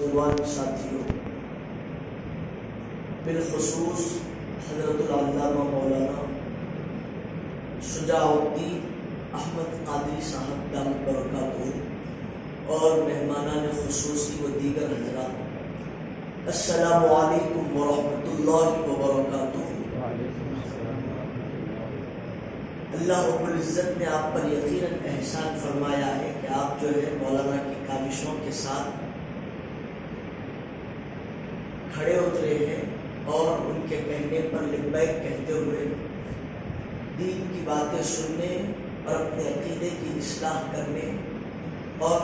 بزرگوان ساتھیوں، بالخصوص حضرت العلامہ مولانا شجاع الدین احمد قادری صاحب دامت برکاتہ اور مہمانان خصوصی و دیگر حضرات، السلام علیکم ورحمۃ اللہ وبرکاتہ۔ اللہ رب العزت نے آپ پر یقیناً احسان فرمایا ہے کہ آپ جو ہے مولانا کی کاوشوں کے ساتھ کھڑے اترے ہیں اور ان کے کہنے پر لبیک کہتے ہوئے دین کی باتیں سننے اور اپنے عقیدے کی اصلاح کرنے اور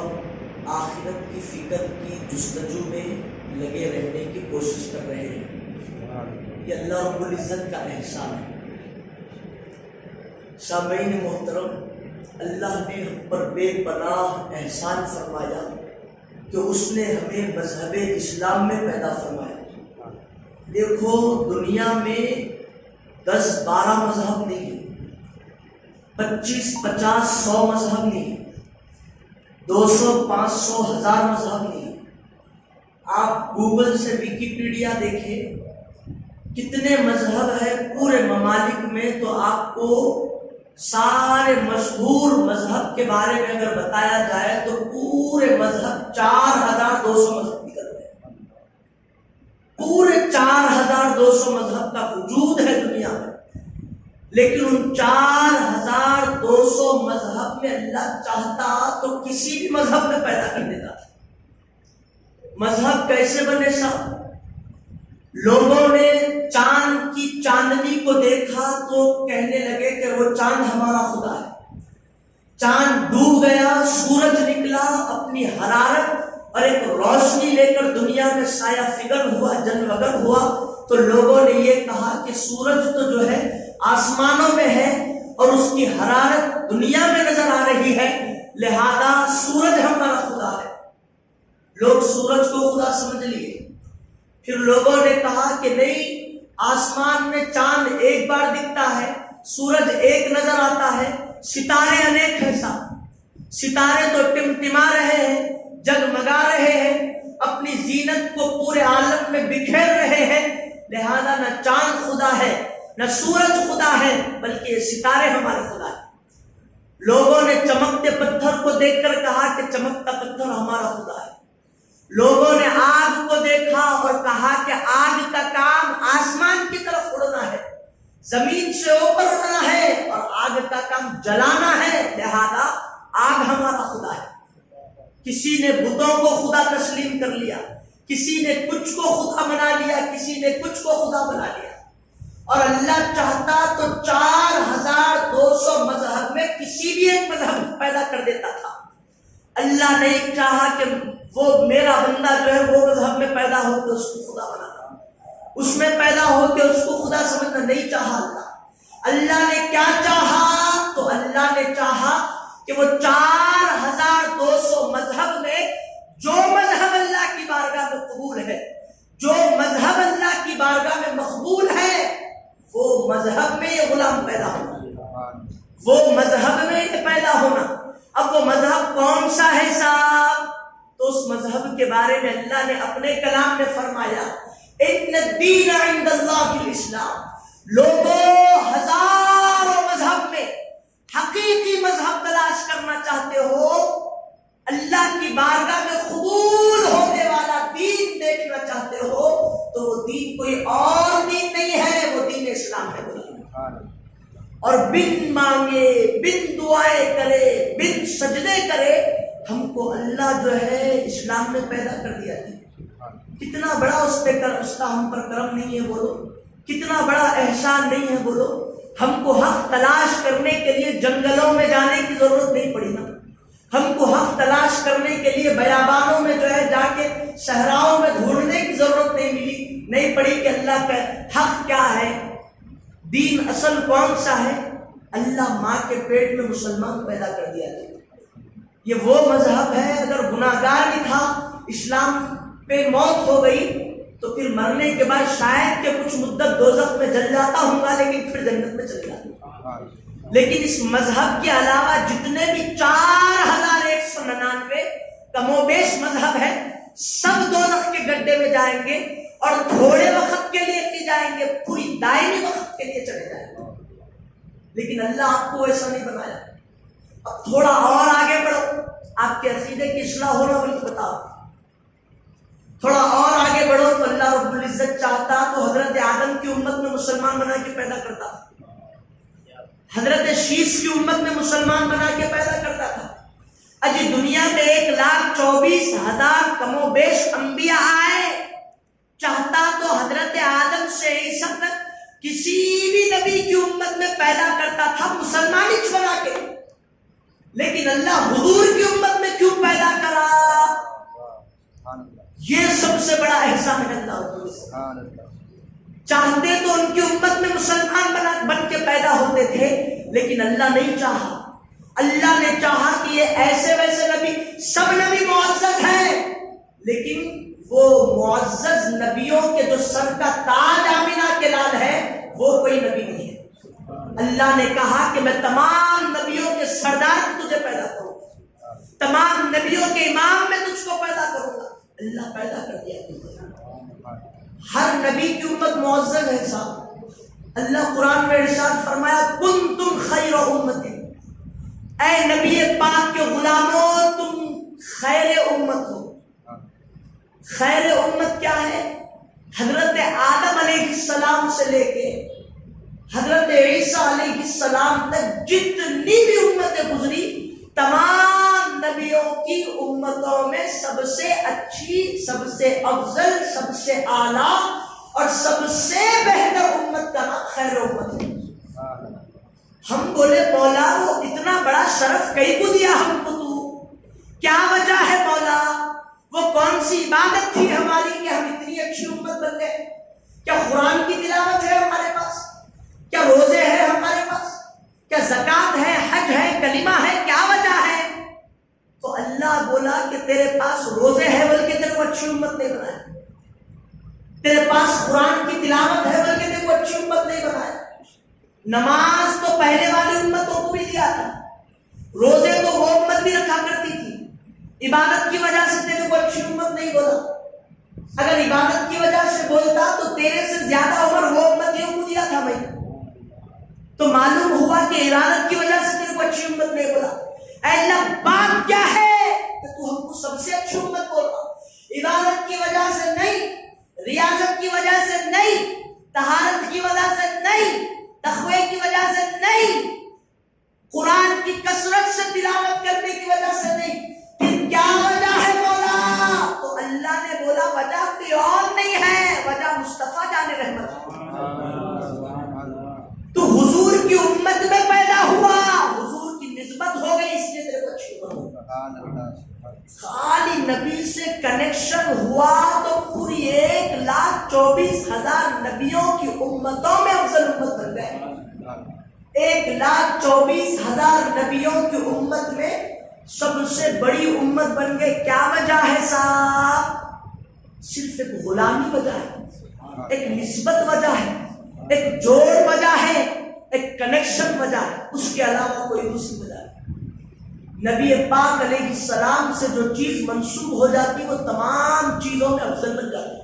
آخرت کی فکر کی جستجو میں لگے رہنے کی کوشش کر رہے ہیں۔ یہ اللہ رب العزت کا احسان ہے۔ سامعین محترم، اللہ نے ہم پر بے پناہ احسان فرمایا کہ اس نے ہمیں مذہب اسلام میں پیدا فرمایا۔ دیکھو، دنیا میں 10-12 مذہب نہیں، 25-50-100 مذہب نہیں، 200-500 1000 مذہب نہیں۔ آپ گوگل سے ویکیپیڈیا دیکھیں، کتنے مذہب ہے پورے ممالک میں، تو آپ کو سارے مشہور مذہب کے بارے میں اگر بتایا جائے تو پورے مذہب 4200 مذہب نکل رہے ہیں۔ پورے 4200 مذہب کا وجود ہے دنیا میں، لیکن ان 4200 مذہب میں اللہ چاہتا تو کسی بھی مذہب میں پیدا کر دیتا تھا۔ مذہب کیسے بنے صاحب؟ لوگوں نے چاند کی چاندنی کو دیکھا تو کہنے لگے کہ وہ چاند ہمارا خدا ہے۔ چاند ڈوب گیا، سورج نکلا، اپنی حرارت اور ایک روشنی لے کر دنیا میں سایہ فگر ہوا، جنوگر ہوا، تو لوگوں نے یہ کہا کہ سورج تو جو ہے آسمانوں میں ہے اور اس کی حرارت دنیا میں نظر آ رہی ہے، لہذا سورج ہمارا خدا ہے۔ لوگ سورج کو خدا سمجھ لیے۔ پھر لوگوں نے کہا کہ نہیں، آسمان میں چاند ایک بار دکھتا ہے، سورج ایک نظر آتا ہے، ستارے انیک ہیں صاحب، ستارے تو ٹمٹما رہے ہیں، جگمگا رہے ہیں، اپنی زینت کو پورے عالم میں بکھیر رہے ہیں، لہذا نہ چاند خدا ہے نہ سورج خدا ہے، بلکہ یہ ستارے ہمارے خدا ہیں۔ لوگوں نے چمکتے پتھر کو دیکھ کر کہا کہ چمکتا پتھر ہمارا خدا ہے۔ لوگوں نے آگ کو دیکھا اور کہا کہ آگ کا کام آسمان کی طرف اڑنا ہے، زمین سے اوپر اڑنا ہے، اور آگ کا کام جلانا ہے، لہذا آگ ہمارا خدا ہے۔ کسی نے بتوں کو خدا تسلیم کر لیا، کسی نے کچھ کو خدا بنا لیا، کسی نے کچھ کو خدا بنا لیا، اور اللہ چاہتا تو 4200 مذہب میں کسی بھی ایک مذہب پیدا کر دیتا تھا۔ اللہ نے چاہا کہ وہ میرا بندہ جو ہے وہ مذہب میں پیدا ہو کے اس کو خدا بنانا، اس میں پیدا ہو کے اس کو خدا سمجھنا نہیں چاہا اللہ۔ اللہ نے کیا چاہا؟ تو اللہ نے چاہا کہ وہ 4200 مذہب میں جو مذہب اللہ کی بارگاہ میں قبول ہے، جو مذہب اللہ کی بارگاہ میں مقبول ہے، وہ مذہب میں یہ غلام پیدا ہونا، وہ مذہب میں یہ پیدا ہونا۔ اب وہ مذہب کون سا ہے صاحب؟ تو اس مذہب کے بارے میں اللہ نے اپنے کلام میں فرمایا، ان الدین عند اللہ الاسلام۔ لوگوں، ہزاروں مذہب میں حقیقی مذہب تلاش کرنا چاہتے ہو، اللہ کی بارگاہ میں قبول ہونے والا دین دیکھنا چاہتے ہو، تو وہ دین کوئی اور دین نہیں ہے، وہ دین اسلام ہے۔ اور بن مانگے، بن دعائیں کرے، بن سجدے کرے، ہم کو اللہ جو ہے اسلام میں پیدا کر دیا ہے۔ کتنا بڑا اس کا ہم پر کرم نہیں ہے بولو، کتنا بڑا احسان نہیں ہے بولو۔ ہم کو حق تلاش کرنے کے لیے جنگلوں میں جانے کی ضرورت نہیں پڑی نا، ہم کو حق تلاش کرنے کے لیے بیابانوں میں جو ہے جا کے صحراؤں میں ڈھونڈنے کی ضرورت نہیں پڑی کہ اللہ کا حق کیا ہے، دین اصل کون سا ہے۔ اللہ ماں کے پیٹ میں مسلمان پیدا کر دیا ہے۔ یہ وہ مذہب ہے، اگر گناہگار بھی تھا، اسلام پہ موت ہو گئی تو پھر مرنے کے بعد شاید کہ کچھ مدت دوزخ میں جل جاتا ہوں گا، لیکن پھر جنت میں چل جاتا۔ لیکن اس مذہب کے علاوہ جتنے بھی 4199 کم و بیش مذہب ہے، سب دوزخ کے گڈھے میں جائیں گے اور تھوڑے وقت کے لیے نہیں جائیں گے، پوری دائمی وقت کے لیے چلے جائیں گے۔ لیکن اللہ آپ کو ایسا نہیں بنایا۔ اب تھوڑا اور آگے بڑھو، آپ کے عقیدے کی اصلاح ہونا بلکہ بتاؤ، تھوڑا اور آگے بڑھو تو اللہ رب العزت چاہتا تو حضرت آدم کی امت میں مسلمان بنا کے پیدا کرتا، حضرت شیش کی امت میں مسلمان بنا کے پیدا کرتا تھا۔ اجی دنیا میں 1,24,000 کم و بیش انبیاء آئے، چاہتا تو حضرت آدم سے عیسیٰ تک کسی بھی نبی کی امت میں پیدا کرتا تھا مسلمان ہی بنا کے، لیکن اللہ حضور کی امت میں کیوں پیدا کرا؟ یہ سب سے بڑا احسان ہے اللہ کو۔ چاہتے تو ان کی امت میں مسلمان بن کے پیدا ہوتے تھے، لیکن اللہ نہیں چاہا۔ اللہ نے چاہا کہ یہ ایسے ویسے نبی، سب نبی معزز ہیں، لیکن وہ معزز نبیوں کے جو سر کا تاج آمینہ کے لال ہے وہ کوئی نبی نہیں ہے۔ اللہ نے کہا کہ میں تمام نبیوں کے سردار تجھے پیدا کروں گا، تمام نبیوں کے امام میں تجھ کو پیدا کروں گا۔ اللہ پیدا کر دیا۔ ہر نبی کی امت معزز ہے صاحب۔ اللہ قرآن میں ارشاد فرمایا کنتم خیر امت، اے نبی پاک کے غلاموں تم خیر امت ہو۔ خیر امت کیا ہے؟ حضرت آدم علیہ السلام سے لے کے حضرت عیسیٰ علیہ السلام تک جتنی بھی امتیں گزری، تمام نبیوں کی امتوں میں سب سے اچھی، سب سے افضل، سب سے اعلیٰ اور سب سے بہتر امت کا نام خیر امت ہے۔ ہم بولے مولا وہ اتنا بڑا شرف کئی کو دیا ہم کو تو، کیا وجہ ہے مولا؟ وہ کون سی عبادت تھی ہماری کہ ہم اتنی اچھی امت بن گئے؟ کیا قرآن کی تلاوت ہے ہمارے پاس؟ کیا روزے ہیں ہمارے پاس؟ کیا زکوٰۃ ہے، حج ہے، کلمہ ہے؟ کیا وجہ ہے؟ تو اللہ بولا کہ تیرے پاس روزے ہیں بلکہ تیرے کو اچھی امت نہیں بنایا، تیرے پاس قرآن کی تلاوت ہے بلکہ تیرے کو اچھی امت نہیں بنایا۔ نماز تو پہلے والی امتوں کو بھی دیا تھا، روزے تو وہ امت بھی رکھا کرتی تھی، عبادت کی وجہ سے تیرے کو اچھی امت نہیں بولا۔ اگر عبادت کی وجہ سے بولتا تو تیرے سے زیادہ عمر وہ امتیوں کو دیا تھا بھائی۔ تو معلوم ہوا کہ عبادت کی وجہ سے تیرے کو اچھی امت نہیں بولا۔ اے اللہ بات کیا ہے کہ تو ہم کو سب سے اچھی امت بول رہا؟ عبادت کی وجہ سے نہیں، ریاضت کی وجہ سے نہیں، طہارت کی وجہ سے نہیں، تقوی کی وجہ سے نہیں، قرآن کی کثرت سے تلاوت کرنے کی وجہ سے نہیں، پھر کیا وجہ ہے مولا؟ تو اللہ نے بولا وجہ کوئی اور نہیں ہے، وجہ مصطفیٰ جان رحمت ہے۔ تو حضور کی امت میں پیدا ہوا، حضور کی نسبت ہو گئی، اس لیے تیرے کو اچھی امت۔ خالی نبی سے کنیکشن ہوا تو پوری 1,24,000 نبیوں کی امتوں میں افضل امت بن گئے۔ 1,24,000 نبیوں کی امت میں سب سے بڑی امت بن گئے۔ کیا وجہ ہے صاحب؟ صرف ایک غلامی وجہ ہے، ایک نسبت وجہ ہے، ایک جوڑ وجہ ہے، ایک کنیکشن وجہ ہے، اس کے علاوہ کوئی دوسری وجہ نہیں۔ نبی پاک علیہ السلام سے جو چیز منسوب ہو جاتی وہ تمام چیزوں میں افضل بن جاتی ہے۔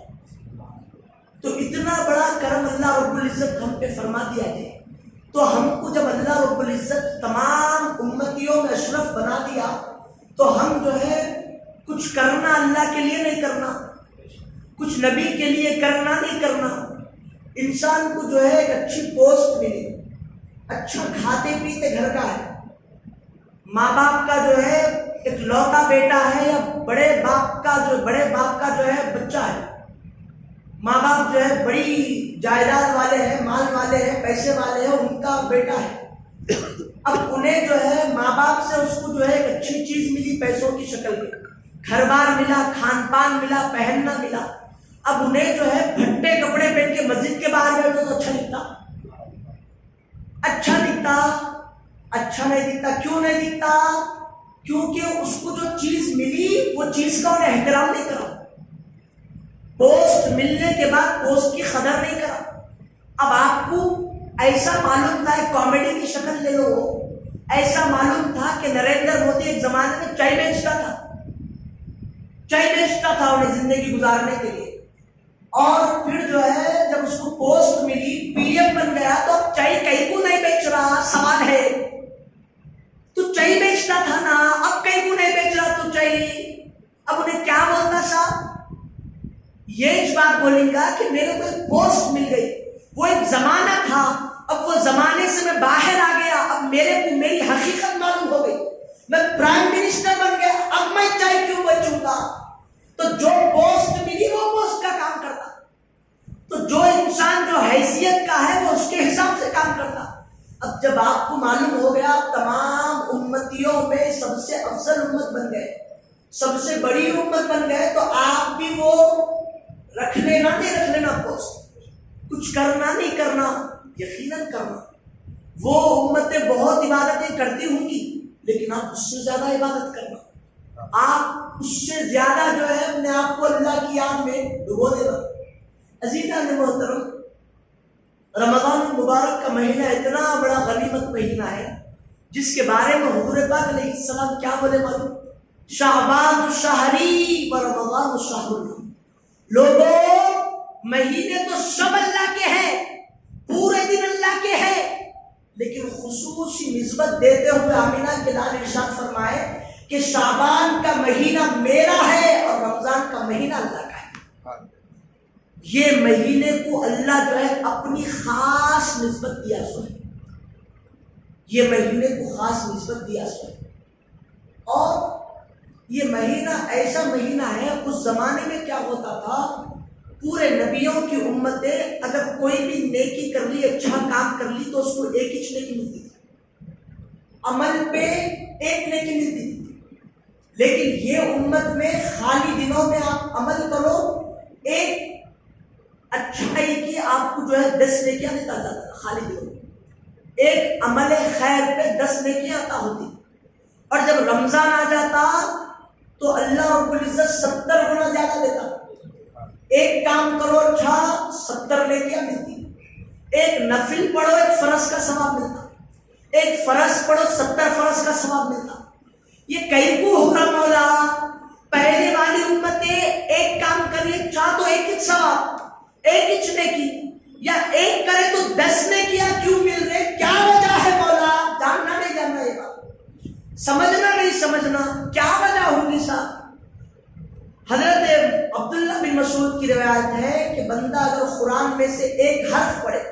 تو اتنا بڑا کرم اللہ رب العزت ہم پہ فرما دیا ہے، تو ہم کو جب اللہ رب العزت تمام امتیوں میں اشرف بنا دیا تو ہم جو ہے کچھ کرنا اللہ کے لیے نہیں کرنا، کچھ نبی کے لیے کرنا نہیں کرنا۔ انسان کو جو ہے ایک اچھی پوسٹ ملی، اچھا کھاتے پیتے گھر کا ہے، ماں باپ کا جو ہے ایک لوتا بیٹا ہے یا بڑے باپ کا جو ہے بچہ ہے، ماں باپ جو ہے بڑی جائیداد والے ہیں، مال والے ہیں، پیسے والے ہیں، ان کا بیٹا ہے۔ اب انہیں جو ہے ماں باپ سے اس کو جو ہے ایک اچھی چیز ملی پیسوں کی شکل میں، گھر بار ملا، کھان پان ملا، پہننا ملا۔ اب انہیں جو ہے پھٹے کپڑے پہن کے مسجد کے باہر بیٹھو تو اچھا دکھتا؟ اچھا دکھتا؟ اچھا نہیں دکھتا۔ کیوں نہیں دکھتا؟ کیونکہ اس کو جو چیز ملی وہ چیز کا انہیں احترام نہیں کرا، پوسٹ ملنے کے بعد پوسٹ کی قدر نہیں کرا۔ اب آپ کو ایسا معلوم تھا، ایک کامیڈی کی شکل لے لو، ایسا معلوم تھا کہ نریندر مودی ایک زمانے میں چائے بیچتا تھا، چائے بیچتا تھا انہیں زندگی گزارنے کے لیے، اور پھر جو ہے جب اس کو پوسٹ ملی، پی ایم بن گیا، تو اب چائے کہیں کو نہیں بیچ رہا، سوال ہے تو چائے بیچتا تھا نا، اب کہیں کو نہیں بیچ رہا تو چائے، اب انہیں کیا بولنا صاحب؟ یہ اس بات بولیں گا کہ میرے کو ایک پوسٹ مل گئی، وہ ایک زمانہ تھا، اب وہ زمانے سے میں باہر آ گیا، اب میرے کو میری حقیقت معلوم ہو گئی، میں پرائم منسٹر بن گیا، اب میں چائے کیوں بچوں گا؟ تو جو پوسٹ ملی وہ پوسٹ کا کام کرتا، تو جو انسان جو حیثیت کا ہے وہ اس کے حساب سے کام کرتا۔ اب جب آپ کو معلوم ہو گیا تمام امتیوں میں سب سے افضل امت بن گئے، سب سے بڑی امت بن گئے، تو آپ بھی وہ رکھ لینا نہیں رکھ لینا پوسٹ، کچھ کرنا نہیں کرنا، یقیناً کرنا۔ وہ امتیں بہت عبادتیں کرتی ہوں گی، لیکن آپ اس سے زیادہ عبادت کرنا، آپ اس سے زیادہ جو ہے اپنے آپ کو اللہ کی یاد میں ڈبو دینا۔ عزیزان محترم، رمضان المبارک کا مہینہ اتنا بڑا غنیمت مہینہ ہے، جس کے بارے میں حضور پاک علیہ السلام کیا بولے معلوم؟ شعبان شہری و رمضان شہر۔ لوگوں، مہینے تو سب اللہ کے ہیں، پورے دن اللہ کے ہیں، لیکن خصوصی نسبت دیتے ہوئے آمینہ کے لال ارشاد فرمائے کہ شعبان کا مہینہ میرا ہے اور رمضان کا مہینہ اللہ کا ہے۔ یہ مہینے کو اللہ جو ہے اپنی خاص نسبت دیا سو ہے، یہ مہینے کو خاص نسبت دیا سو ہے، اور یہ مہینہ ایسا مہینہ ہے، اس زمانے میں کیا ہوتا تھا، پورے نبیوں کی امتیں اگر کوئی بھی نیکی کر لی، اچھا کام کر لی، تو اس کو ایک ہی نیکی ملتی تھی، عمل پہ ایک نیکی ملتی تھی، لیکن یہ امت میں خالی دنوں میں آپ عمل کرو، ایک اچھائی کی آپ کو جو ہے 10 نیکیاں دیتا جاتا، خالی دنوں میں ایک عمل خیر پہ 10 نیکیاں عطا ہوتی، اور جب رمضان آ جاتا تو اللہ رب العزت 70 گنا زیادہ دیتا، ایک کام کرو اچھا 70 نیکیاں ملتی، ایک نفل پڑھو ایک فرض کا ثواب ملتا، ایک فرض پڑھو 70 فرض کا ثواب ملتا۔ یہ کئی کو حکم مولا، پہلے والی امتیں ایک کام کریے چاہ تو ایک ہی ثواب، ایک ہی نیکی، یا ایک کرے تو 10 نیکیاں کیوں مل رہے؟ کیا وجہ ہے مولا؟ جاننا نہیں جاننا، یہ بات سمجھنا نہیں سمجھنا، کیا وجہ ہوگی صاحب؟ حضرت عبداللہ بن مسعود کی روایت ہے کہ بندہ اگر قرآن میں سے ایک حرف پڑھے،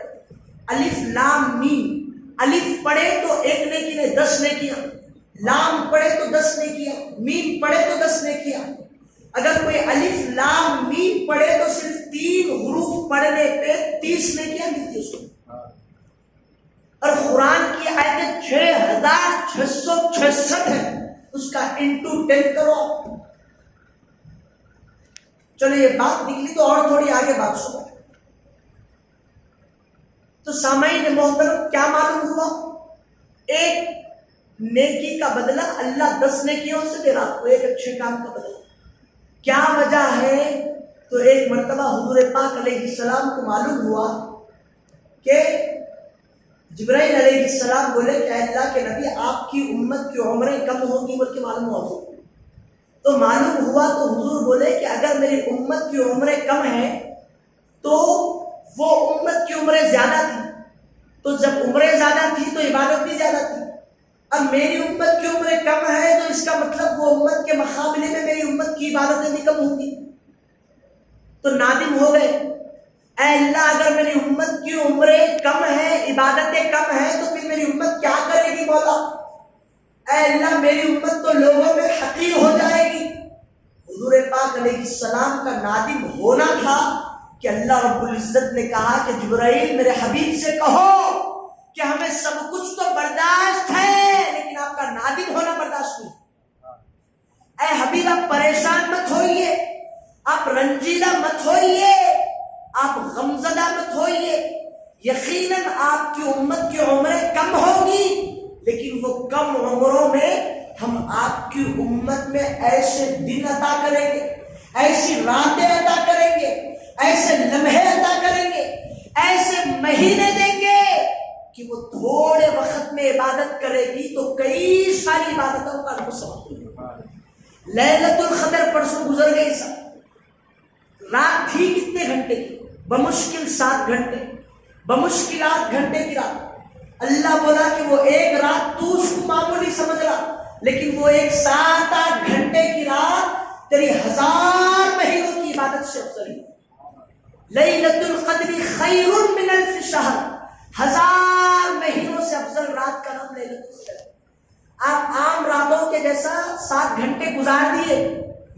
الف لام میم، الف پڑھے تو ایک نیکی نہیں 10 نیکیاں، لام پڑھے تو 10 نیکیاں، میم پڑھے تو 10 نیکیاں، اگر کوئی الف لام میم پڑھے تو صرف 3 حروف پڑھنے پہ 30 نیکیاں ملتی اس کو، اور قرآن کی آیتیں 6666 ہے، اس کا انٹو 10 کرو۔ چلو یہ بات نکلی تو اور تھوڑی آگے بات سنو۔ تو سامعین محترم، کیا معلوم ہوا؟ ایک نیکی کا بدلہ اللہ 10 نیکیوں سے دے رہا، ایک اچھے کام کا بدلہ۔ کیا وجہ ہے؟ تو ایک مرتبہ حضور پاک علیہ السلام کو معلوم ہوا کہ جبرائیل علیہ السلام بولے کہ اللہ کے نبی، آپ کی امت کی عمریں کم ہوں گی، بلکہ معلوم ہوا حضور، تو معلوم ہوا تو حضور بولے کہ اگر میری امت کی عمریں کم ہیں تو وہ امت کی عمریں زیادہ تھی، تو جب عمریں زیادہ تھی تو عبادت بھی زیادہ تھی، اب میری امت کی عمریں کم ہے تو اس کا مطلب وہ امت کے مقابلے میں میری امت کی عبادتیں بھی کم ہوں گی، تو نادم ہو گئے، اے اللہ اگر میری امت کی عمریں کم ہیں، عبادتیں کم ہیں، تو پھر میری امت کیا کرے گی مولا؟ اے اللہ میری امت تو لوگوں میں حقیر ہو جائے گی۔ حضور پاک علیہ السلام کا نادم ہونا تھا کہ اللہ رب العزت نے کہا کہ جبرائیل میرے حبیب سے کہو کہ ہمیں سب کچھ تو برداشت ہے، لیکن آپ کا نادم ہونا برداشت نہیں۔ اے حبیب آپ پریشان مت ہوئیے، آپ رنجیدہ مت ہوئیے، آپ غمزدہ مت ہوئیے، یقیناً آپ کی امت کی عمریں کم ہوگی، لیکن وہ کم عمروں میں ہم آپ کی امت میں ایسے دن عطا کریں گے، ایسی راتیں عطا کریں گے، ایسے لمحے عطا کریں گے، ایسے مہینے دیں گے کہ وہ تھوڑے وقت میں عبادت کرے گی تو کئی ساری عبادتوں کا ثواب ہوگا۔ لیلۃ القدر پرسوں گزر گئی سب. رات تھی کتنے گھنٹے کی؟ بمشکل 7 گھنٹے، بمشکل 8 گھنٹے کی رات. اللہ بولا کہ وہ ایک رات تو اس کو معمولی سمجھ رہا، لیکن وہ ایک 7-8 گھنٹے کی رات تیری 1000 مہینوں کی عبادت سے افضل ہے. لیلۃ القدر خیر من الف شہر، 1000 مہینوں سے افضل رات کا نام لیلۃ القدر. آپ عام راتوں کے جیسا 7 گھنٹے گزار دیے،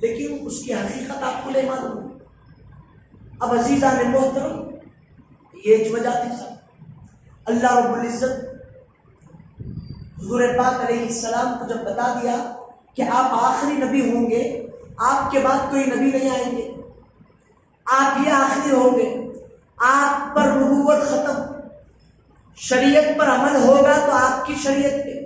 لیکن اس کی حقیقت آپ کو نہیں معلوم. اب عزیزان محترم، یہ وجہ تھی سب. اللہ رب العزت حضور پاک علیہ السلام کو جب بتا دیا کہ آپ آخری نبی ہوں گے، آپ کے بعد کوئی نبی نہیں آئیں گے، آپ ہی آخری ہوں گے، آپ پر نبوت ختم، شریعت پر عمل ہوگا تو آپ کی شریعت پہ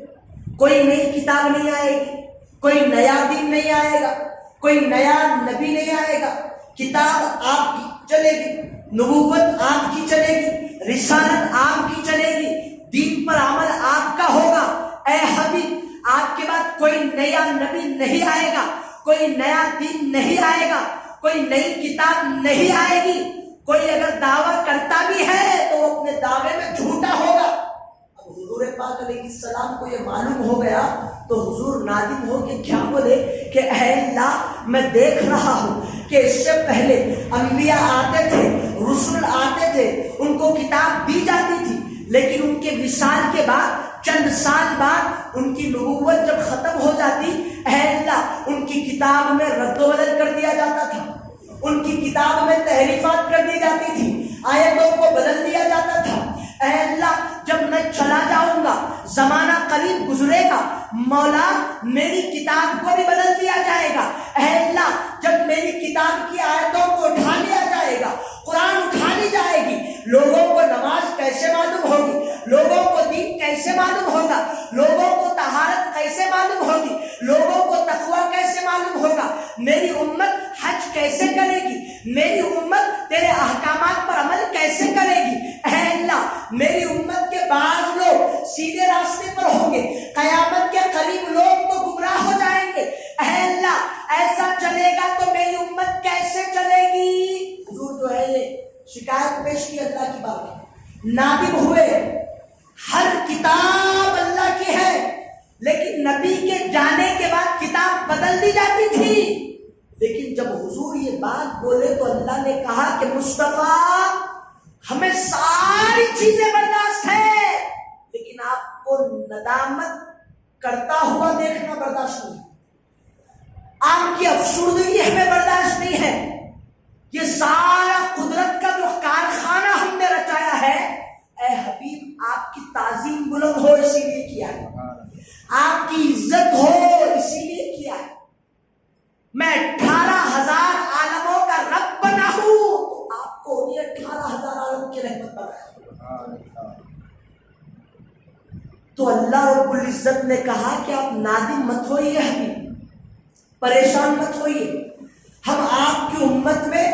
کوئی نئی کتاب نہیں آئے گی، کوئی نیا دین نہیں آئے گا، کوئی نیا نبی نہیں آئے گا. کتاب آپ کی چلے گی، نبوت آپ کی چلے گی، رسالت آپ کی چلے گی، دین پر عمل آپ کا ہوگا. اے حبیب، آپ کے بعد کوئی نیا نبی نہیں آئے گا، کوئی نیا دین نہیں آئے گا، کوئی نئی کتاب نہیں آئے گی. کوئی اگر دعویٰ کرتا بھی ہے تو وہ اپنے دعوے میں جھوٹا ہوگا. اب حضور پاک علیہ السلام کو یہ معلوم ہو گیا تو حضور نادم ہو کے کیا بولے کہ اے اللہ، میں دیکھ رہا ہوں کہ اس سے پہلے انبیاء آتے تھے، رسول آتے تھے، ان کو کتاب دی جاتی تھی، لیکن ان کے وصال کے بعد چند سال بعد ان کی نبوت جب ختم ہو جاتی، اے اللہ، ان کی کتاب میں رد و بدل کر دیا جاتا تھا، ان کی کتاب میں تحریفات کر دی جاتی تھی، آیتوں کو بدل دیا جاتا تھا. اے اللہ، جب میں چلا جاؤں گا، زمانہ قریب گزرے گا، مولا میری کتاب کو بھی بدل دیا جائے گا. اے اللہ، جب میری کتاب کی آیتوں کو اٹھا لیا جائے گا، قرآن اٹھا لی جائے گی، لوگوں کو نماز کیسے معلوم ہوگی، لوگوں کو دین کیسے معلوم ہوگا، لوگوں کو طہارت کیسے معلوم ہوگی، لوگوں کو تقویٰ کیسے معلوم ہوگا، میری امت حج کیسے کرے گی، میری امت تیرے احکامات پر عمل کیسے کرے گی. اے اللہ، میری امت کے بعض لوگ سیدھے راستے پر ہوں گے، قیامت کے قریب لوگ تو گمراہ ہو جائیں گے. اے اللہ، ایسا چلے گا تو میری امت کیسے چلے گی. حضور جو ہے یہ شکایت پیش کی اللہ کی بات ہے، نادم ہوئے. ہر کتاب اللہ کی ہے، لیکن نبی کے جانے کے بعد کتاب بدل دی جاتی تھی. لیکن جب حضور یہ بات بولے تو اللہ نے کہا کہ مصطفیٰ، ہمیں ساری چیزیں برداشت ہے، لیکن آپ کو ندامت کرتا ہوا دیکھنا برداشت نہیں، آپ کی افسردگی ہمیں برداشت نہیں ہے. یہ سارا قدرت کا جو کارخانہ ہم نے رچایا ہے، اے حبیب، آپ کی تعظیم بلند ہو اسی لیے کیا ہے، آپ کی عزت ہو اسی لیے کیا ہے. میں 18,000 عالموں کا رب بنا ہوں تو آپ کو یہ 18,000 عالم کی رحمت بنا. تو اللہ رب العزت نے کہا کہ آپ نادم مت ہوئیے، حبیب پریشان مت ہوئیے. ہم آپ کی امت میں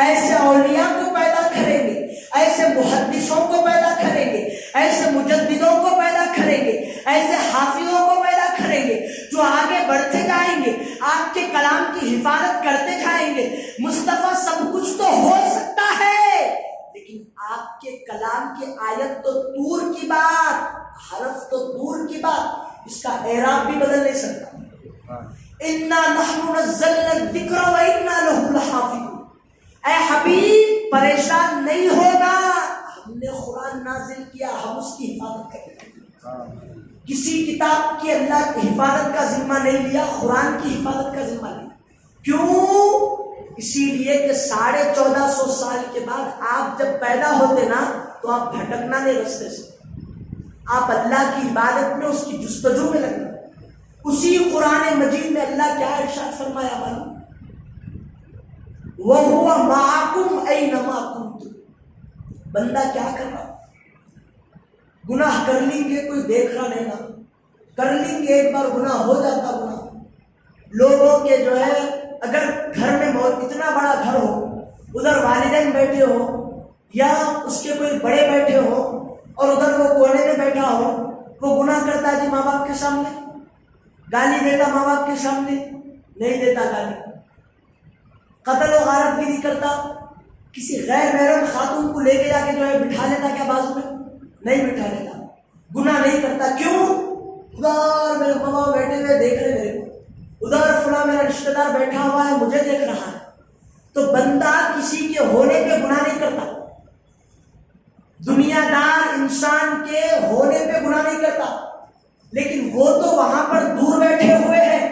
ایسے اولیاء کو پیدا کریں گے، ایسے محدثوں کو پیدا کریں گے، ایسے مجددوں کو پیدا کریں گے، ایسے حافظوں کو پیدا کریں گے جو آگے بڑھتے جائیں گے، آپ کے کلام کی حفاظت کرتے جائیں گے. مصطفیٰ، سب کچھ تو ہو سکتا ہے، لیکن آپ کے کلام کی آیت تو دور کی بات، حرف تو دور کی بات، اس کا اعراب بھی بدل نہیں سکتا. اِنَّا نَحْنُ نَزَّلْنَا الذِّكْرَ وَإِنَّا لَهُ لَحَافِظُونَ. اے حبیب، پریشان نہیں ہوگا، ہم نے قرآن نازل کیا، ہم اس کی حفاظت کریں گے. کسی کتاب کی اللہ کی حفاظت کا ذمہ نہیں لیا، قرآن کی حفاظت کا ذمہ لیا. کیوں؟ اسی لیے کہ 1450 سال کے بعد آپ جب پیدا ہوتے نا تو آپ بھٹکنا نہیں رستے سے، آپ اللہ کی عبادت میں، اس کی جستجو میں لگنا. اسی قرآن مجید میں اللہ کیا ارشاد فرمایا معلوم؟ وَهُوَ مَعَكُمْ أَيْنَمَا كُنتُمْ. بندہ کیا کر رہا؟ گناہ کر لیں گے، کوئی دیکھ رہا نہیں نا، کر لیں گے، ایک بار گناہ ہو جاتا. گناہ لوگوں کے جو ہے، اگر گھر میں اتنا بڑا گھر ہو، ادھر والدین بیٹھے ہو یا اس کے کوئی بڑے بیٹھے ہو اور ادھر وہ کونے میں بیٹھا ہو، وہ گناہ کرتا ہے جی ماں باپ کے سامنے، گالی دیتا ماں باپ کے سامنے، نہیں دیتا گالی، قتل و غارت گیری کرتا، کسی غیر محرم خاتون کو لے کے جا کے جو ہے بٹھا لیتا کیا بازو میں؟ نہیں بٹھا لیتا، گناہ نہیں کرتا. کیوں؟ ادھر میرے ماما بیٹھے ہوئے دیکھ رہے میرے کو، ادھر فلاں میرا رشتہ دار بیٹھا ہوا ہے مجھے دیکھ رہا ہے. تو بندہ کسی کے ہونے پہ گناہ نہیں کرتا، دنیا دار انسان کے ہونے پہ گناہ نہیں کرتا، لیکن وہ تو وہاں پر دور بیٹھے ہوئے ہیں.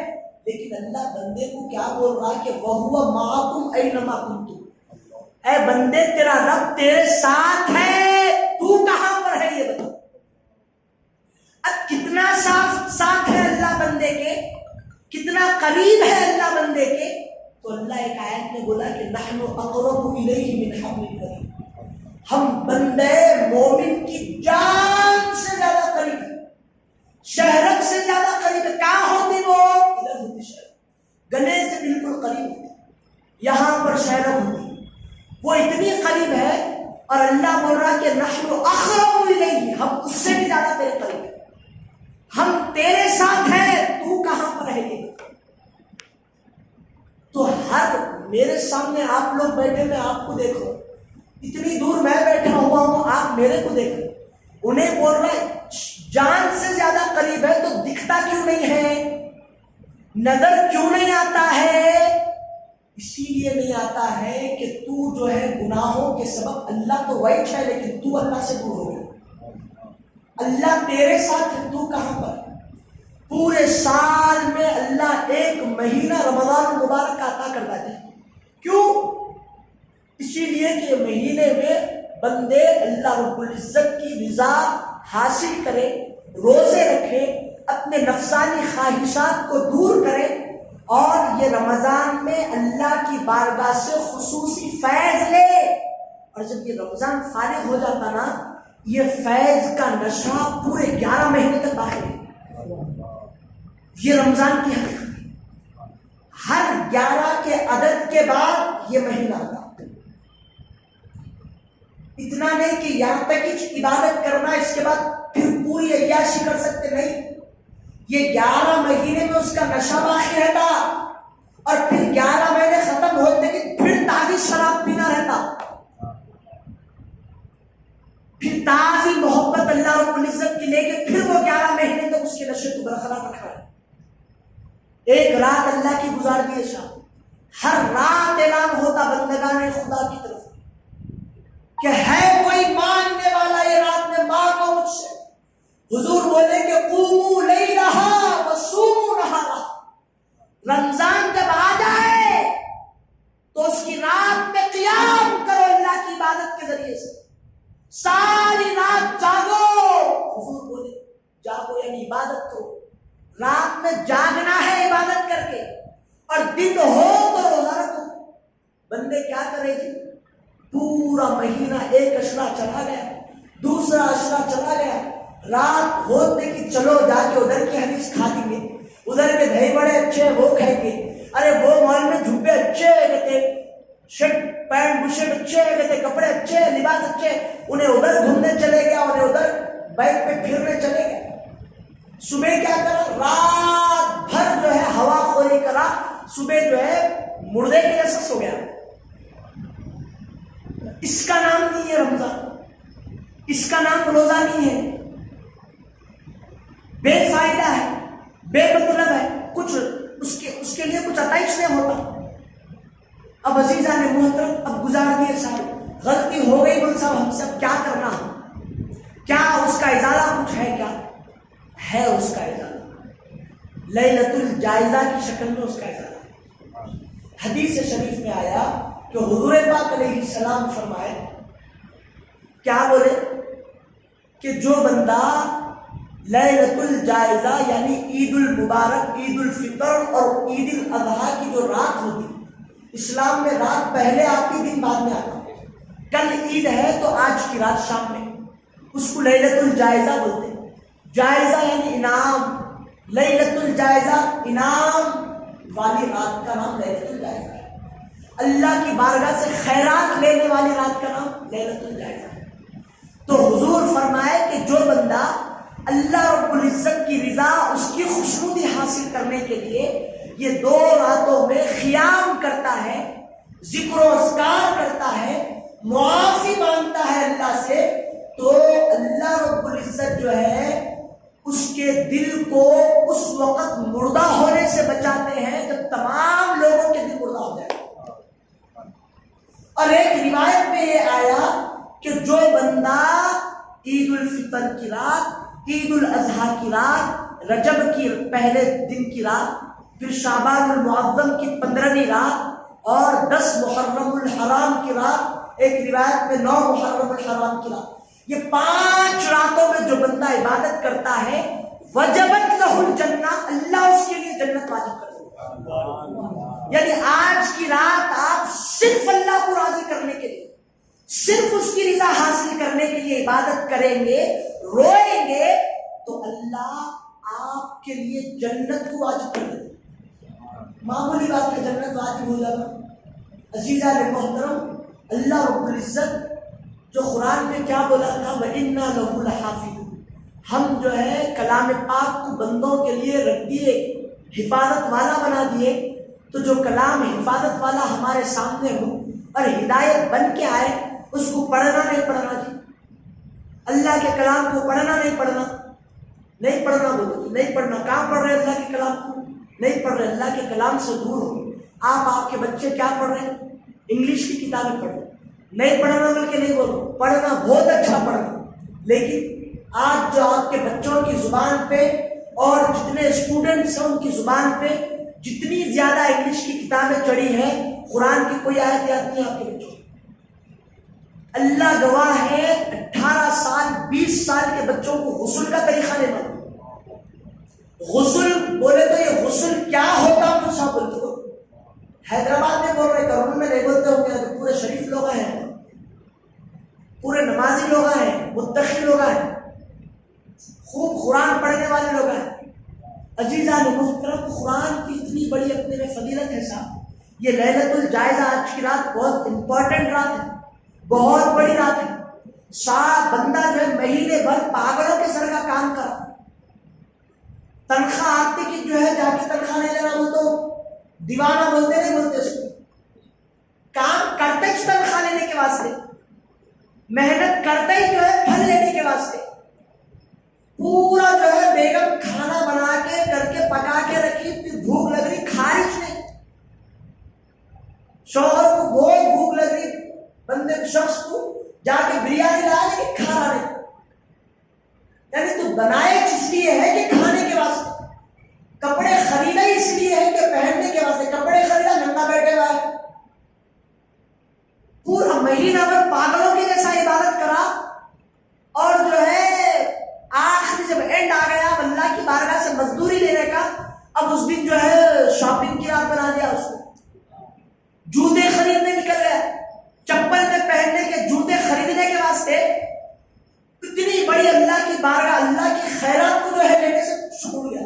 لیکن اللہ بندے کو کیا بول رہا ہے کہ وَهُوَ مَعَكُمْ أَيْنَمَا كُنتُمْ، اے بندے تیرا رب تیرے ساتھ ہے، تو کہاں پر ہے یہ بتا. اب کتنا ساتھ ہے اللہ بندے کے، کتنا قریب ہے اللہ بندے کے. تو اللہ ایک آیت میں بولا کہ نحن اقرب الیہ من حبل الورید، ہم بندے مومن کی جان سے زیادہ قریب ہیں، شہرک سے زیادہ قریب ہے. کہاں ہوتی وہ؟ ادھر ہوتی شہرک، گلے سے بالکل قریب ہوتی، یہاں پر شہرک ہوتی، وہ اتنی قریب ہے. اور اللہ بول رہا کہ نحن اقرب الیہ، ہم اس سے بھی زیادہ تیرے قریب ہیں، ہم تیرے ساتھ ہیں، تو کہاں پر ہے یہ. تو ہر میرے سامنے آپ لوگ بیٹھے، میں آپ کو دیکھ رہا ہوں، اتنی دور میں بیٹھا ہوا ہوں، آپ میرے کو دیکھ رہے. انہیں بول رہا ہے جان سے زیادہ قریب ہے، تو دکھتا کیوں نہیں ہے، نظر کیوں نہیں آتا ہے؟ اسی لیے نہیں آتا ہے کہ تو جو ہے گناہوں کے سبب، اللہ تو وائٹ ہے لیکن تو اللہ سے دور ہو گیا. اللہ تیرے ساتھ ہے، تو کہاں پر؟ پورے سال میں اللہ ایک مہینہ رمضان المبارک کا عطا کرتا ہے. کیوں؟ اسی لیے کہ مہینے میں بندے اللہ رب العزت کی رضا حاصل کرے، روزے رکھے، اپنے نفسانی خواہشات کو دور کرے، اور یہ رمضان میں اللہ کی بارگاہ سے خصوصی فیض لے. اور جب یہ رمضان فارغ ہو جاتا نا، یہ فیض کا نشہ پورے 11 مہینے تک باقی ہے. یہ رمضان کی حقیقت، ہر 11 کے عدد کے بعد یہ مہینہ آتا. اتنا نہیں کہ یہاں تک ہی عبادت کرنا، اس کے بعد پھر پوری عیاشی کر سکتے، نہیں. یہ 11 مہینے میں اس کا نشہ باقی رہتا، اور پھر 11 مہینے ختم ہوتے کہ پھر تازی شراب پینا رہتا، پھر تازی محبت اللہ رب العزت کی لے کے پھر وہ 11 مہینے تک اس کے نشے کو برقرار رکھا ہے. ایک رات اللہ کی گزار دیے شام، ہر رات اعلان ہوتا بندگان خدا کی طرف کہ ہے کوئی ماننے والا، یہ رات میں مانگو مجھ سے. حضور بولے کہ قوموا لیلہا وصوموا نہارہا، رمضان جب آ جائے تو اس کی رات میں قیام کرو اللہ کی عبادت کے ذریعے سے، ساری رات جاگو. حضور بولے جاگو یعنی عبادت کرو، رات میں جاگنا ہے عبادت کر کے، اور دن ہو تو روزہ رکھو. بندے کیا کرے جی، پورا مہینہ ایک اشرا چلا گیا، دوسرا اشرا چلا گیا، رات ہوتے کہ چلو جا کے ادھر کی حدیث کھا دیں گے، ادھر کے دہی بڑے اچھے وہ کھائیں گے، ارے وہ مال میں جھبے اچھے کہتے، شرٹ پینٹ بشرٹ اچھے کہتے، کپڑے اچھے، لباس اچھے، انہیں ادھر گھومنے چلے گیا، انہیں ادھر بائک پہ پھرنے چلے گئے. صبح کیا کرا، رات بھر جو ہے ہوا خوری کرا، صبح جو ہے مردے کے جیسا سو گیا. اس کا نام نہیں ہے رمضان، اس کا نام روزہ نہیں ہے، بے فائدہ ہے، بے مطلب ہے، کچھ اس کے لیے کچھ عطائش نہیں ہوتا. اب عزیزان محترم، اب گزار دیے سال، غلطی ہو گئی بول صاحب ہم سے، اب کیا کرنا ہے؟ کیا اس کا ازالہ کچھ ہے؟ کیا ہے اس کا ازالہ؟ لیلۃ الجائزہ کی شکل میں اس کا ازالہ. حدیث شریف میں آیا کہ حضور پاک علیہ السلام فرمائے، کیا بولے کہ جو بندہ لیلۃ الجائزہ یعنی عید المبارک، عید الفطر اور عید الاضحیٰ کی جو رات ہوتی، اسلام میں رات پہلے آتی دن بعد میں آتا. کل عید ہے تو آج کی رات شام میں، اس کو لیلۃ الجائزہ بولتے ہیں. جائزہ یعنی انعام، لیلۃ الجائزہ انعام والی رات کا نام لیلۃ الجائزہ ہے. اللہ کی بارگاہ سے خیرات لینے والی رات کا نام لیلۃ الجائزہ ہے. تو حضور فرمائے کہ جو بندہ اللہ رب العزت کی رضا، اس کی خوشنودی حاصل کرنے کے لیے یہ 2 راتوں میں قیام کرتا ہے، ذکر و اذکار کرتا ہے، معافی مانگتا ہے اللہ سے، تو اللہ رب العزت جو ہے اس کے دل کو اس وقت مردہ ہونے سے بچاتے ہیں جب تمام لوگوں کے دل مردہ ہو جائے۔ اور ایک روایت میں یہ آیا کہ جو بندہ عید الفطر کی رات، عید الاضحیٰ کی رات، رجب کی پہلے دن کی رات، پھر شعبان المعظم کی 15ویں رات اور 10 محرم الحرام کی رات، ایک روایت میں 9 محرم الحرام کی رات، یہ 5 راتوں میں جو بندہ عبادت کرتا ہے، وجبت لہ الجنہ، اللہ اس کے لیے جنت واجب کر دیتا ہے۔ یعنی آج کی رات آپ صرف اللہ کو راضی کرنے کے لیے، صرف اس کی رضا حاصل کرنے کے لیے عبادت کریں گے، روئیں گے، تو اللہ آپ کے لیے جنت کو واجب کر دیتا ہے۔ معمولی بات ہے جنت واجب ہو جانا۔ عزیزان محترم، اللہ رب العزت جو قرآن میں کیا بولا تھا، وَإِنَّا لَهُ لَحَافِظُونَ، ہم جو ہے کلام پاک کو بندوں کے لیے رکھ دیے، حفاظت والا بنا دیے، تو جو کلام حفاظت والا ہمارے سامنے ہو اور ہدایت بن کے آئے، اس کو پڑھنا نہیں پڑھنا جی، اللہ کے کلام کو پڑھنا نہیں پڑھنا، نہیں پڑھنا بولو جی، نہیں پڑھنا۔ کہاں پڑھ رہے اللہ کے کلام کو؟ نہیں پڑھ رہے، اللہ کے کلام سے دور ہو۔ آپ کے بچے کیا پڑھ رہے ہیں؟ انگلش کی کتابیں پڑھ رہے، نہیں پڑھنا بلکہ نہیں بولو، پڑھنا بہت اچھا پڑھنا، لیکن آج جو آپ کے بچوں کی زبان پہ اور جتنے اسٹوڈنٹس ہیں ان کی زبان پہ جتنی زیادہ انگلش کی کتابیں چڑھی ہیں، قرآن کی کوئی آیت یاد نہیں آپ کے بچوں کو۔ اللہ گواہ ہے، 18 سال 20 سال کے بچوں کو غسل کا طریقہ نہیں معلوم۔ غسل بولے تو یہ غسل کیا ہوتا ہے مجھے بولتے ہو؟ حیدرآباد میں بول رہے، کرنول میں نہیں بولتے ہوں گے، پورے شریف لوگ ہیں، پورے نمازی لوگ ہیں، متقی لوگ ہیں، خوب قرآن پڑھنے والے لوگ ہیں۔ عزیزان محترم، قرآن کی اتنی بڑی اپنے میں فضیلت ہے صاحب۔ یہ لیلۃ الجائزہ آج کی رات بہت امپورٹنٹ رات ہے، بہت بڑی رات ہے۔ بندہ جو ہے مہینے بھر پاگلوں کے سر کا کام کرا، تنخواہ آتی کہ جو ہے جا کے تنخواہ نہیں لینا، وہ تو دیوانہ بولتے نہیں بولتے اس کو، کام کرتے ہی تنخواہ لینے کے واسطے، محنت کرتے ہی جو ہے پھل لینے کے واسطے، پورا جو ہے بیگم کھانا بنا کے کر کے پکا کے رکھی، پھر بھوک لگ رہی، خارج نہیں، شوہر کو بہت بھوک لگ رہی، بندے شخص کو جا کے بریانی لا لیکن کھانا نہیں، یعنی تو بنائے اس لیے ہے کہ کھانے کے واسطے، کپڑے خریدا اس لیے ہے کہ پہننے کے واسطے، کپڑے خریدا ننگا بیٹھے ہوا ہے، پورا مہینہ بھر پاگلوں کے جیسا عبادت کرا، اور جو ہے آخری جب اینڈ آ گیا اب اللہ کی بارگاہ سے مزدوری لینے کا، اب اس دن جو ہے شاپنگ کی رات بنا دیا اس کو، جوتے خریدنے نکل گیا، چپل میں پہننے کے جوتے خریدنے کے واسطے، اتنی بڑی اللہ کی بارگاہ، اللہ کی خیرات کو جو ہے لینے سے چھوڑ گیا۔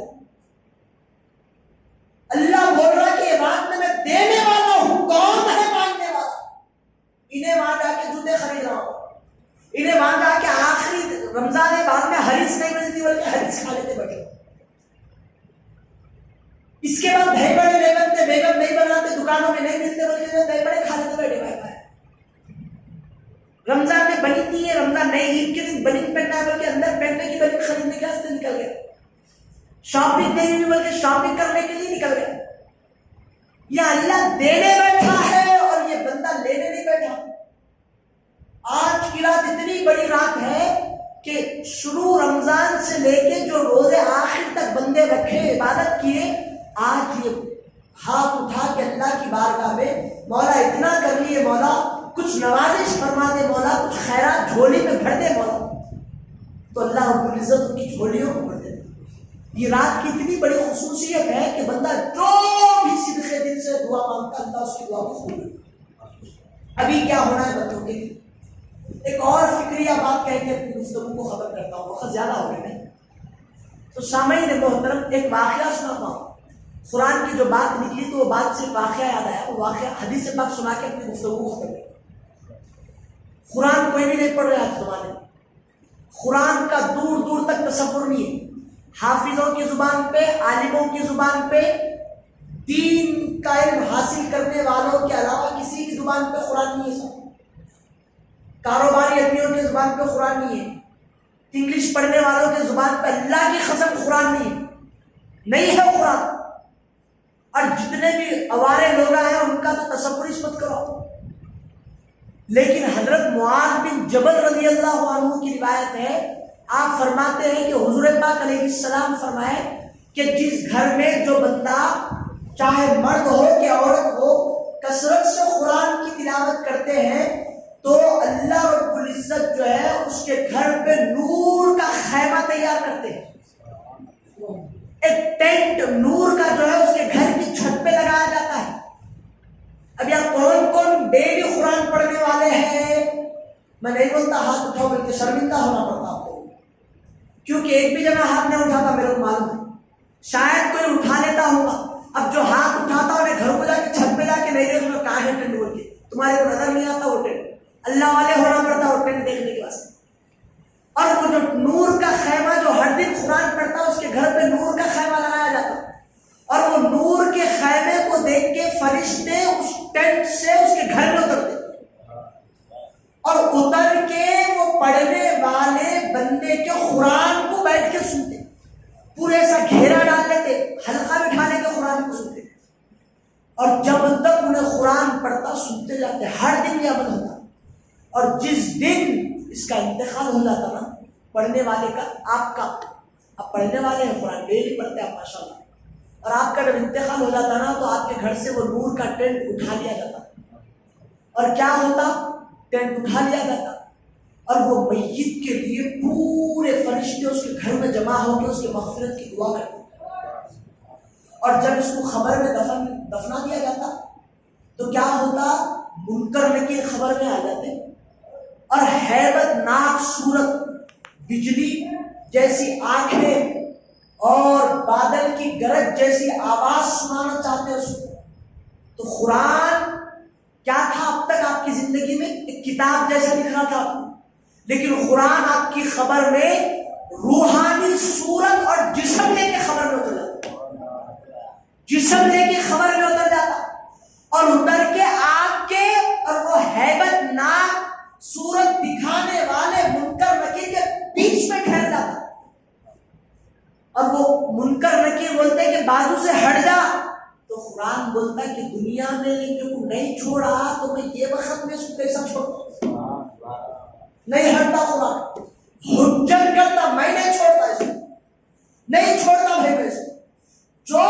اللہ بول رہا کہ یہ بات میں دینے والا ہوں، کون ہے مانگنے والا؟ انہیں وہاں جا کے جوتے خرید رہا ہوں، انہیں وہاں جا کے آخری رمضان بعد میں حریص نہیں ملتی بلکہ حریص کھا لیتے بیٹھے، اس کے بعد دہی بڑے نہیں بنتے، بیگم نہیں بناتے، دکانوں میں نہیں ملتے بلکہ دہی بڑے کھا لیتے بیٹھے ہوئے۔ رمضان میں بنی نہیں ہے، رمضان نئی عید کے دن بنی پہننا ہے بلکہ اندر پہننے کی بنی خریدنے کے واسطے نکل گیا، شاپنگ نہیں ہوئی بلکہ شاپنگ کرنے کے لیے نکل گیا۔ یہ اللہ دینے بیٹھا ہے اور یہ بندہ لینے نہیں بیٹھا۔ آج کی رات اتنی بڑی رات ہے کہ شروع رمضان سے لے کے جو روزے آخر تک بندے رکھے، عبادت کیے، آج یہ ہاتھ اٹھا کے اللہ کی بارگاہ میں مولا اتنا کر لیے، مولا کچھ نوازش فرما دے، مولا کچھ خیرات جھولی میں بھر دے مولا، تو اللہ رب العزت ان کی جھولیوں کو بھر دے۔ یہ رات کی اتنی بڑی خصوصیت ہے کہ بندہ جو بھی صدقے دل سے دعا مانگتا اللہ اس کی دعا کو قبول کرتا۔ ابھی کیا ہونا ہے بچوں کے لیے، ایک اور فکریہ بات کہہ کے اپنی گفتگو کو ختم کرتا ہوں، وقت زیادہ ہو گئے نہیں تو سامعین محترم ایک واقعہ سناتا ہوں۔ قرآن کی جو بات نکلی تو وہ بات صرف واقعہ یاد آیا، وہ واقعہ حدیث پاک سنا کے اپنی گفتگو کو ختم کرتا۔ قرآن کوئی بھی نہیں پڑھ رہا آج زمانے میں، قرآن کا دور دور تک تصور نہیں ہے، حافظوں کی زبان پہ، عالموں کی زبان پہ دین کا علم حاصل کرنے والوں کے علاوہ کسی کی زبان پہ قرآن نہیں ہے سب. کاروباری آدمیوں کی زبان پہ قرآن نہیں ہے. انگلش پڑھنے والوں کی زبان پہ اللہ کی قسم قرآن نہیں ہے قرآن. اور جتنے بھی اوارے لوگ ہیں ان کا تو تصور ہی مت کرو. لیکن حضرت معاذ بن جبل رضی اللہ عنہ کی روایت ہے، آپ فرماتے ہیں کہ حضور پاک علیہ السلام فرمائے کہ جس گھر میں جو بندہ چاہے مرد ہو کہ عورت ہو کثرت سے قرآن کی تلاوت کرتے ہیں تو اللہ رب العزت جو ہے اس کے گھر پہ نور کا خیمہ تیار کرتے ہیں. ایک ٹینٹ نور کا جو ہے اس کے گھر کی چھت پہ لگایا جاتا ہے. اب یہاں کون کون ڈیلی قرآن پڑھنے والے ہیں؟ میں نہیں بولتا ہاتھ اٹھاؤ، بلکہ شرمندہ ہونا پڑتا آپ کو، کیونکہ ایک بھی جگہ ہاتھ نہیں اٹھاتا میرے کو معلوم ہے. شاید کوئی اٹھا لیتا ہوگا. اب جو ہاتھ اٹھاتا انہیں گھر کو جا کے چھت پہ جا کے نہیں دیکھنا کہاں ہے ٹینٹ بول کے، تمہارے کو نظر نہیں آتا وہ ٹینٹ. اللہ والے ہونا پڑتا وہ ٹینٹ دیکھنے کے واسطے. اور وہ جو نور کا خیمہ جو ہر دن قرآن پڑھتا اس کے گھر پہ نور کا خیمہ لگایا جاتا، اور وہ نور کے خیمے کو دیکھ کے فرشتے اس ٹینٹ سے اس کے گھر میں اترتے، اور اتر کے وہ پڑھنے والے بندے کے قرآن کو بیٹھ کے سنتے، پورے ایسا گھیرا ڈال لیتے، حلقہ بٹھانے کے قرآن کو سنتے، اور جب تک انہیں قرآن پڑھتا سنتے جاتے. ہر دن یہ عمل ہوتا. اور جس دن اس کا انتقال ہو جاتا نا پڑھنے والے کا، آپ کا، آپ پڑھنے والے ہیں قرآن ڈیلی پڑھتے ہیں آپ ماشاء اللہ، اور آپ کا جب انتقال ہو جاتا نا تو آپ کے گھر سے وہ نور کا ٹینٹ اٹھا لیا جاتا. اور کیا ہوتا؟ ٹینٹ اٹھا لیا جاتا اور وہ میت کے لیے پورے فرشتے اس کے گھر میں جمع ہو کے اس کے مغفرت کی دعا کرتے. اور جب اس کو خبر میں دفنا دیا جاتا تو کیا ہوتا؟ منکر نکیر خبر میں آ جاتے اور ہیبت ناک صورت، بجلی جیسی آنکھیں اور بادل کی گرج جیسی آواز سنانا چاہتے اس کو. تو قرآن کیا تھا اب تک آپ کی زندگی میں؟ ایک کتاب جیسا دکھ رہا تھا، لیکن قرآن آپ کی خبر میں روحانی صورت اور جسم لے کے خبر میں اتر جاتا، جسم لے کے خبر میں اتر جاتا، اور اتر کے آپ کے اور وہ ہیبت ناک صورت دکھانے والے منکر نکیر کے بیچ میں ٹھہر جاتا. اور وہ منکر نکیر بولتے کہ بازو سے ہٹ جا، تو قرآن بولتا کہ دنیا میں کو نہیں چھوڑا تو میں یہ وقت میں اس کو کیسا چھوڑتا؟ نہیں ہٹتا قرآن، حجت کرتا، میں نہیں چھوڑتا اس کو، نہیں چھوڑتا بھائی میں اس کو. جو